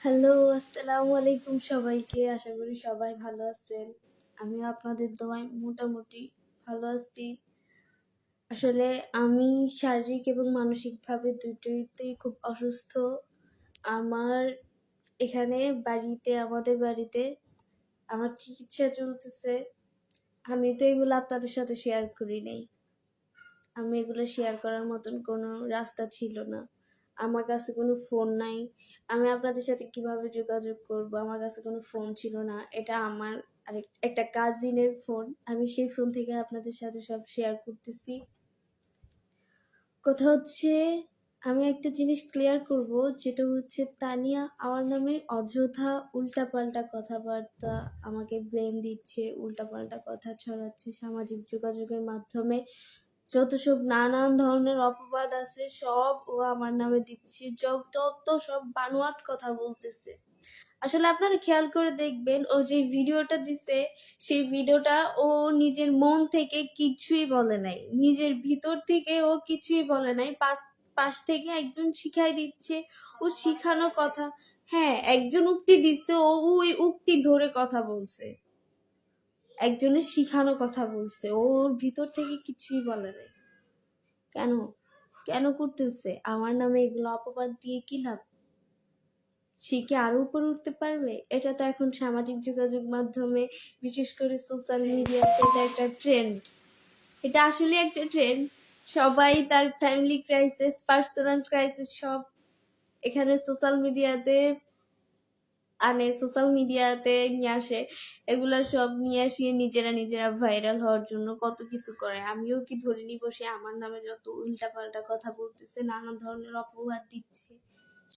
Hello, আসসালামু আলাইকুম সবাইকে। আশা করি সবাই ভালো আছেন। আমিও আপনাদের দোয়ায় মোটামুটি ভালো আছি। আসলে আমি শারীরিক এবং মানসিকভাবে দুটোতেই খুব অসুস্থ। আমার এখানে আমাদের বাড়িতে আমার চিকিৎসা চলতেছে। আমি তো এগুলো আপনাদের সাথে শেয়ার করি নাই। আমি এগুলো শেয়ার করার মতন কোনো রাস্তা ছিল না। আমার কাছে কোনো ফোন নাই। আমি আপনাদের সাথে কিভাবে যোগাযোগ করব? আমার কাছে কোনো ফোন ছিল না। এটা আমার একটা কাজিনের ফোন। আমি সেই ফোন থেকে আপনাদের সাথে সব শেয়ার করতেছি। কথা হচ্ছে আমি একটা জিনিস ক্লিয়ার করব, যেটা হচ্ছে তানিয়া আমার নামে অযথা উল্টাপাল্টা কথাবার্তা আমাকে ব্লেম দিচ্ছে, উল্টাপাল্টা কথা ছড়াচ্ছে সামাজিক যোগাযোগের মাধ্যমে। যত সব নানান ধরনের অপবাদ আছে সব ও আমার নামে দিচ্ছে, যত সব বানোয়াট কথা বলতেছে। আসলে আপনারা খেয়াল করে দেখবেন, ও যে ভিডিওটা দিছে সেই ভিডিওটা ও নিজের মন থেকে কিছুই বলে নাই, নিজের ভিতর থেকে ও কিছুই বলে নাই। পাশ থেকে একজন শিখাই দিচ্ছে, ও শিখানো কথা। হ্যাঁ, একজন উক্তি দিচ্ছে, ও ওই উক্তি ধরে কথা বলছে, একজনের শিখানো কথা বলছে, ওর ভিতর থেকে কিছুই বলে নাই। কেন কেন করতেছে আমার নামে এগুলো অপবাদ দিয়ে? কি লাভ? সে কি আরো উপরে উঠতে পারবে? এটা তো এখন সামাজিক যোগাযোগ মাধ্যমে, বিশেষ করে সোশ্যাল মিডিয়াতে এটা একটা ট্রেন্ড। এটা আসলে একটা ট্রেন্ড। সবাই তার ফ্যামিলি ক্রাইসিস, পার্সোনাল ক্রাইসিস সব এখানে সোশ্যাল মিডিয়াতে নিয়ে আসে। এগুলা সব নিয়ে আসিয়ে নিজেরা ভাইরাল হওয়ার জন্য কত কিছু করে। আমিও কি ধরে নিব সে আমার নামে যত উল্টাপাল্টা কথা বলতেছে, নানা ধরনের অপবাদ দিচ্ছে,